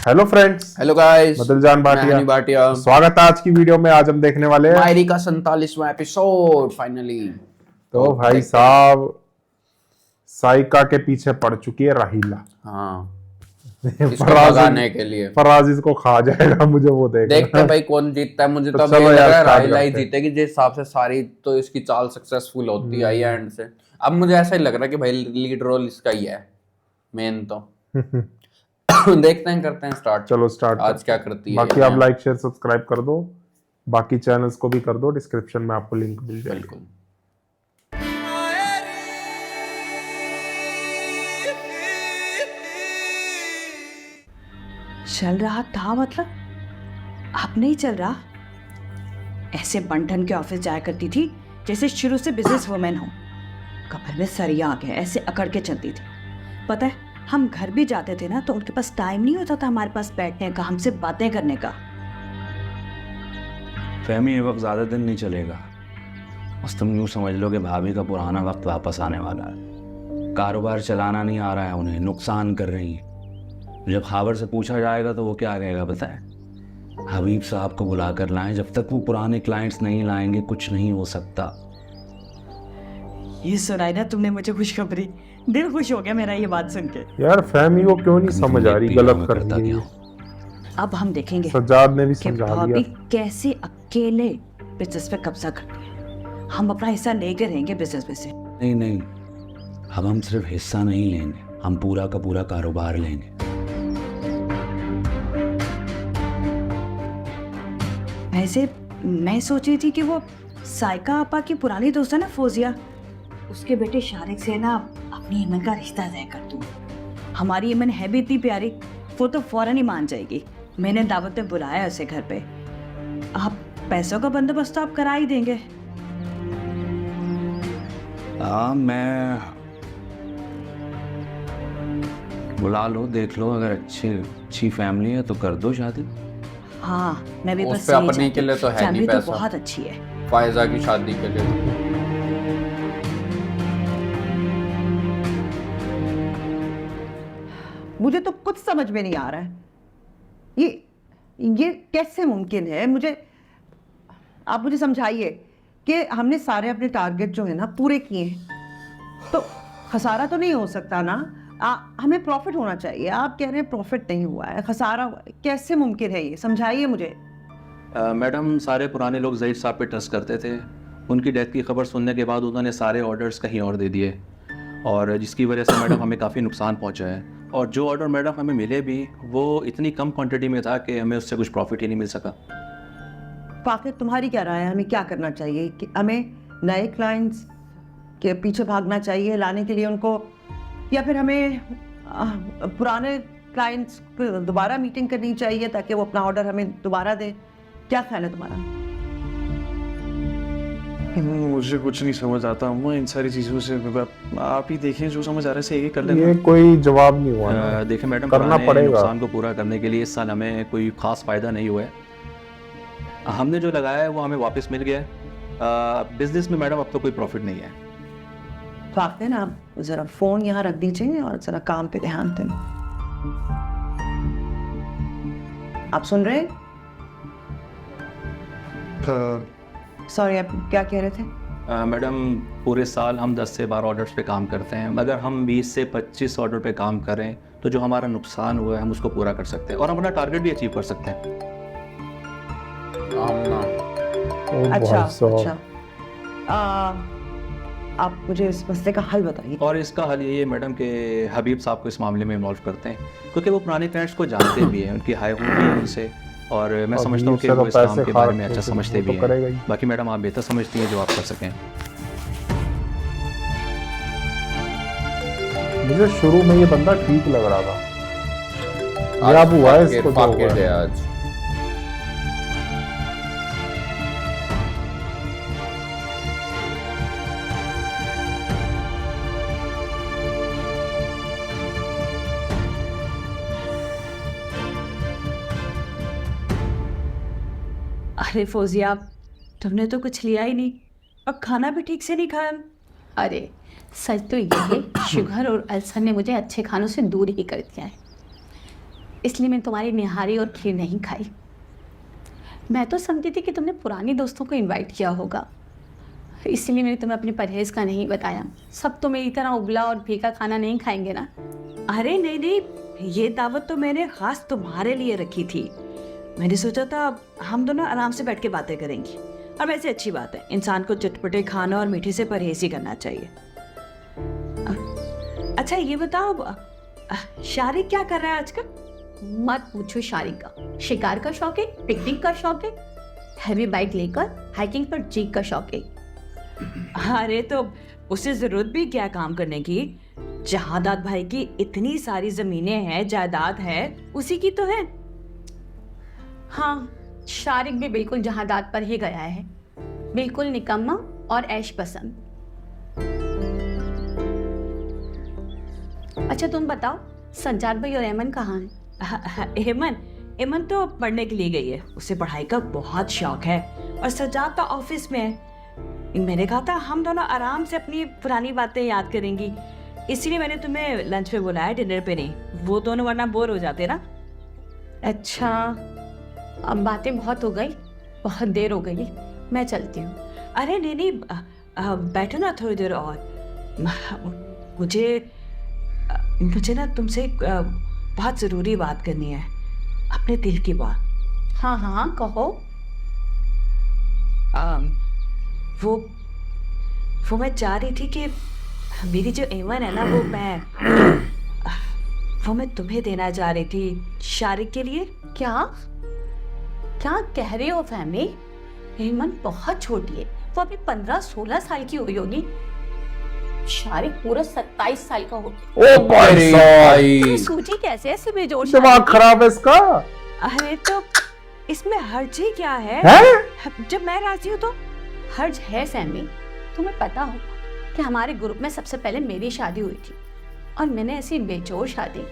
Hello friends, hello guys, बदलजान मैं हनी भाटिया। भाटिया। स्वागत है आज की वीडियो में। आज हम देखने वाले हैं मायरी का 47वां एपिसोड फाइनली। तो भाई देखते हैं। साहब, साइका के पीछे पड़ चुकी है राहीला। हाँ, इसको भगाने के लिए फराज इसको खा जाएगा, मुझे वो देखते देखना हैं भाई कौन जीतता है। मुझे तो तो अब चलो ये लग यार, रहा है स्टार्ट राहिला ही करते हैं। जीतेगी, जिस हिसाब से सारी तो इसकी चाल सक्सेसफुल होती आई है एंड से। अब मुझे ऐसा ही लग रहा है कि भाई लीड रोल इसका ही है मेन तो। देखते हैं, करते हैं स्टार्ट। चलो स्टार्ट आज क्या करती है बाकी ये आप मैम? लाइक शेयर सब्सक्राइब कर दो, बाकी चैनल्स को भी कर दो। डिस्क्रिप्शन में आपको लिंक मिल जाएगी। बिल्कुल। चल रहा था मतलब अब नहीं चल रहा। ऐसे बंठन के ऑफिस जाया करती थी जैसे शुरू से बिजनेस वुमेन हो। कमर में सरिया आ गया, ऐसे अकड़ के चलती थी। पता है, हम घर भी जाते थे ना तो उनके पास टाइम नहीं होता था हमारे पास बैठने का, हमसे बातें करने का। फहमी, ये वक्त ज़्यादा दिन नहीं चलेगा। बस तुम यूँ समझ लो कि भाभी का पुराना वक्त वापस आने वाला है। कारोबार चलाना नहीं आ रहा है उन्हें, नुकसान कर रही हैं। जब खबर से पूछा जाएगा तो वो क्या कहेगा पता है? हबीब साहब को बुला कर लाएं, जब तक वो पुराने क्लाइंट्स नहीं लाएंगे कुछ नहीं हो सकता। ये सुनाई ना तुमने मुझे खुशखबरी, दिल खुश हो गया मेरा ये बात सुन के। यार फहमी को क्यों नहीं समझ आ रही, गलत कर रही है। अब हम देखेंगे सज्जाद ने भी कि समझा भाभी दिया। कैसे अकेले बिजनेस पे कब्जा करती है। हम अपना हिस्सा लेके रहेंगे बिजनेस में से। नहीं नहीं, अब हम सिर्फ हिस्सा नहीं लेंगे, हम पूरा का पूरा कारोबार लेंगे। वैसे मैं सोच रही थी कि वो साइका आपा की पुरानी दोस्त है ना फौजिया, उसके बेटे शारिक से ना अपनी ईमन का रिश्ता तय कर दूं। हमारी ईमन है भी इतनी प्यारी, वो तो फौरन ही मान जाएगी। मैंने दावत में बुलाया उसे घर पे। आप पैसों का बंदोबस्त तो आप करा ही देंगे। मैं बुला लो, देख लो, अगर अच्छी फैमिली है तो कर दो शादी। हाँ, मैं भी उस बस पे यही अपने चाहती के लिए तो हूँ। है नहीं फैमिली तो पैसा। बहुत अच्छी है। फायजा की शादी के लिए मुझे तो कुछ समझ में नहीं आ रहा है। ये कैसे मुमकिन है? आप मुझे समझाइए कि हमने सारे अपने टारगेट जो है ना पूरे किए हैं, तो खसारा तो नहीं हो सकता ना। हमें प्रॉफिट होना चाहिए। आप कह रहे हैं प्रॉफिट नहीं हुआ है, खसारा हुआ है। कैसे मुमकिन है ये? समझाइए मुझे। मैडम, सारे पुराने लोग ज़हीर साहब पे ट्रस्ट करते थे। उनकी डेथ की खबर सुनने के बाद उन्होंने सारे ऑर्डर्स कहीं और दे दिए, और जिसकी वजह से मैडम हमें काफ़ी नुकसान पहुंचा है। और जो ऑर्डर मैडम हमें मिले भी, वो इतनी कम क्वांटिटी में था कि हमें उससे कुछ प्रॉफिट ही नहीं मिल सका। तो आखिर तुम्हारी क्या राय है? हमें क्या करना चाहिए? कि हमें नए क्लाइंट्स के पीछे भागना चाहिए लाने के लिए उनको, या फिर हमें पुराने क्लाइंट्स को दोबारा मीटिंग करनी चाहिए ताकि वो अपना ऑर्डर हमें दोबारा दे? क्या ख्याल है तुम्हारा? मुझे कुछ नहीं समझ आता अम्मा इन सारी चीज़ों से। आप ही देखें, जो समझ आ रहा है सही कर लेना। ये कोई जवाब नहीं हुआ ना। देखिए मैडम, करना पुराने पड़ेगा। नुकसान को पूरा करने के लिए इस साल हमें कोई ख़ास फ़ायदा नहीं हुआ है। हमने जो लगाया है वो हमें वापस मिल गया है। बिजनेस में मैडम अब तो कोई प्रॉफिट नहीं है। तो आप ना आप ज़रा फ़ोन यहाँ रख दीजिए और ज़रा काम पे ध्यान दें। आप सुन रहे हैं? सॉरी, आप क्या कह रहे थे? मैडम, पूरे साल हम 10 से 12 ऑर्डर्स पे काम करते हैं। अगर हम 20 से 25 ऑर्डर पे काम करें तो जो हमारा नुकसान हुआ है हम उसको पूरा कर सकते हैं और हम अपना टारगेट भी अचीव कर सकते हैं। ओ अच्छा भाई साहब। अच्छा, आप मुझे इस मसले का हल बताइए। और इसका हल यही है मैडम कि हबीब साहब को इस मामले में इन्वॉल्व करते हैं, क्योंकि वो पुराने क्लाइंट्स को जानते भी हैं, उनकी हाई हुई है उनसे, और मैं समझता हूँ कि वो इस काम के बारे में अच्छा समझते भी हैं। बाकी मैडम आप बेहतर समझती हैं जो आप कर सकें। मुझे शुरू में ये बंदा ठीक लग रहा था। ये अब हुआ है इसको जो हुआ है। आज अरे फौजिया, तुमने तो कुछ लिया ही नहीं और खाना भी ठीक से नहीं खाया। अरे सच तो ये है, शुगर और अल्सर ने मुझे अच्छे खानों से दूर ही कर दिया है। इसलिए मैंने तुम्हारी निहारी और खीर नहीं खाई। मैं तो समझी थी कि तुमने पुरानी दोस्तों को इनवाइट किया होगा, इसलिए मैंने तुम्हें अपने परहेज़ का नहीं बताया। सब तो मेरी तरह उबला और फीका खाना नहीं खाएंगे ना। अरे नहीं नहीं, ये दावत तो मैंने खास तुम्हारे लिए रखी थी। मैंने सोचा था हम दोनों आराम से बैठ के बातें करेंगी, और वैसे अच्छी बात है, इंसान को चटपटे खाना और मीठे से परहेज ही करना चाहिए। अच्छा ये बताओ, शारिक क्या कर रहा है आजकल? मत पूछो शारिक का। शिकार का शौक है, पिकनिक का शौक है, हैवी बाइक लेकर हाइकिंग पर जीप का शौक है। अरे तो उसे जरूरत भी क्या काम करने की? जहादात भाई की इतनी सारी जमीनें हैं, जायदाद है, उसी की तो है। हाँ, शारिक भी बिल्कुल जहादात पर ही गया है, बिल्कुल निकम्मा और ऐश पसंद। अच्छा तुम बताओ, सज्जाद भाई और एमन कहाँ हैं? एमन तो पढ़ने के लिए गई है, उसे पढ़ाई का बहुत शौक है, और सज्जाद तो ऑफिस में है। मैंने कहा था हम दोनों आराम से अपनी पुरानी बातें याद करेंगी, इसीलिए मैंने तुम्हें लंच पे बुलाया, डिनर पे नहीं। वो दोनों वरना बोर हो जाते ना। अच्छा, अब बातें बहुत हो गई, बहुत देर हो गई, मैं चलती हूँ। अरे नहीं नहीं, बैठो ना थोड़ी देर और। मुझे ना तुमसे एक बहुत ज़रूरी बात करनी है, अपने दिल की बात। हाँ हाँ कहो। वो मैं चाह रही थी कि मेरी जो एवन है ना, वो मैं तुम्हें देना चाह रही थी शारिक के लिए। क्या क्या कह रहे हो फैमी? हेमन बहुत छोटी है, वो अभी 15-16 साल की हुई होगी। शारिक पूरा 27 साल का होगा। ओ भाई, सूची कैसे ऐसे बेजोड़? दिमाग खराब है इसका। अरे तो इसमें हर्ज ही क्या है? जब मैं राजी हूँ तो। हर्ज है फैमी। तुम्हें पता होगा कि हमारे ग्रुप में सबसे पहले मेरी शादी हुई थी, और मैंने ऐसी बेजोड़ शादी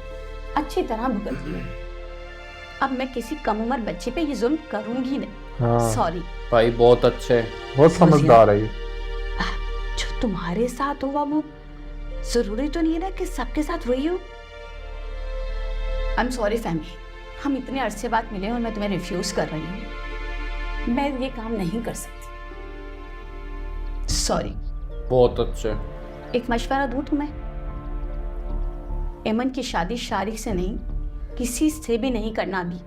अच्छी तरह भुगत ली। अब मैं किसी कम उम्र बच्चे पे ये जुल्म करूंगी नहीं। सॉरी भाई, बहुत अच्छे, बहुत समझदार है। जो तुम्हारे साथ हुआ वो जरूरी तो नहीं है ना कि सबके साथ वही हो। आई एम सॉरी फैमी, हम इतने अरसे बाद मिले और मैं तुम्हें रिफ्यूज कर रही हूँ। मैं ये काम नहीं कर सकती, सॉरी। बहुत अच्छे। एक मशवरा दूं तुम्हें? एमन की शादी शारिक से नहीं, किसी से भी नहीं करना भी,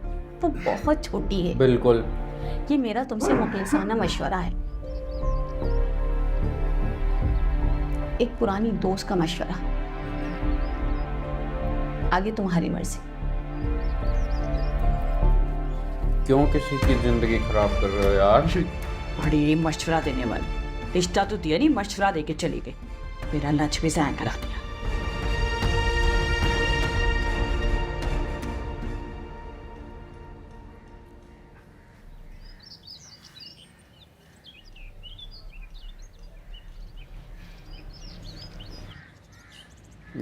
वो बहुत छोटी है। बिल्कुल, ये मेरा तुमसे मुखलिसाना मशवरा है, एक पुरानी दोस्त का मशवरा। आगे तुम्हारी मर्जी। क्यों किसी की जिंदगी खराब कर रहे हो यार? बड़ी मशवरा देने वाली, रिश्ता तो दिया नहीं, मशवरा देके चली गई, मेरा लंच भी ज़ाया करा दिया।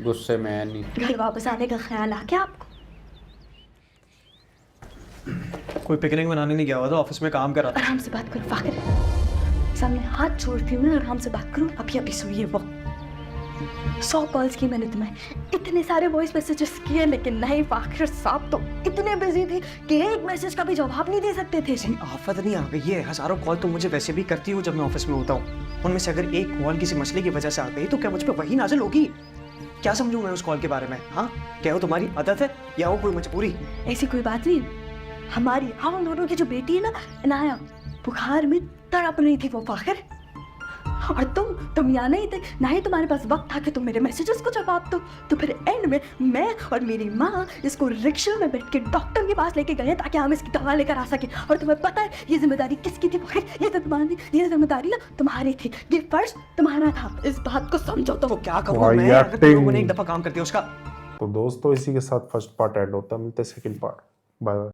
गुस्से में है नहीं। घर वापस आने का ख्याल आ गया आपको? कोई पिकनिक मनाने नहीं गया हुआ था, ऑफिस में काम कर रहा था। आराम से बात करो फाकिर, सामने हाथ छोड़ती हूँ ना, आराम से बात करो। अभी अभी सोई है वो। 100 कॉल्स की मैंने तुम्हें, इतने सारे वॉइस मैसेजेस किए, लेकिन नहीं, फाकिर साहब तो इतने बिजी थे कि एक मैसेज का भी जवाब नहीं दे सकते थे। आफत नहीं आ गई है, हजारों कॉल तो मुझे वैसे भी करती हूँ जब मैं ऑफिस में होता हूँ। उनमें से अगर एक कॉल किसी मसले की वजह से आ गई तो क्या मुझ पर वही नाज़िल होगी? क्या समझूं मैं उस कॉल के बारे में? हाँ, क्या वो तुम्हारी आदत है या वो कोई मजबूरी? ऐसी कोई बात नहीं। हमारी, हम दोनों की जो बेटी है ना इनाया, बुखार में तड़प रही थी वो फाखिर, और तुम यहाँ नहीं थे, ना ही तुम्हारे पास वक्त था कि तुम मेरे मैसेजेस को जवाब दो। तो फिर एंड में मैं और मेरी माँ इसको रिक्शा में बैठ के डॉक्टर के पास लेके गए ताकि हम इसकी दवा लेकर आ सके। और तुम्हें पता है ये जिम्मेदारी किसकी थी फाखिर? ये जिम्मेदारी ना तुम्हारी थी, ये फर्ज तुम्हारा था, इस बात को समझो। तो क्या कहूँ मैं, अगर तुम लोगों ने एक दफा काम कर दिया उसका। तो दोस्तों इसी के साथ फर्स्ट पार्ट एंड होता है, मिलते सेकंड पार्ट। Bye bye.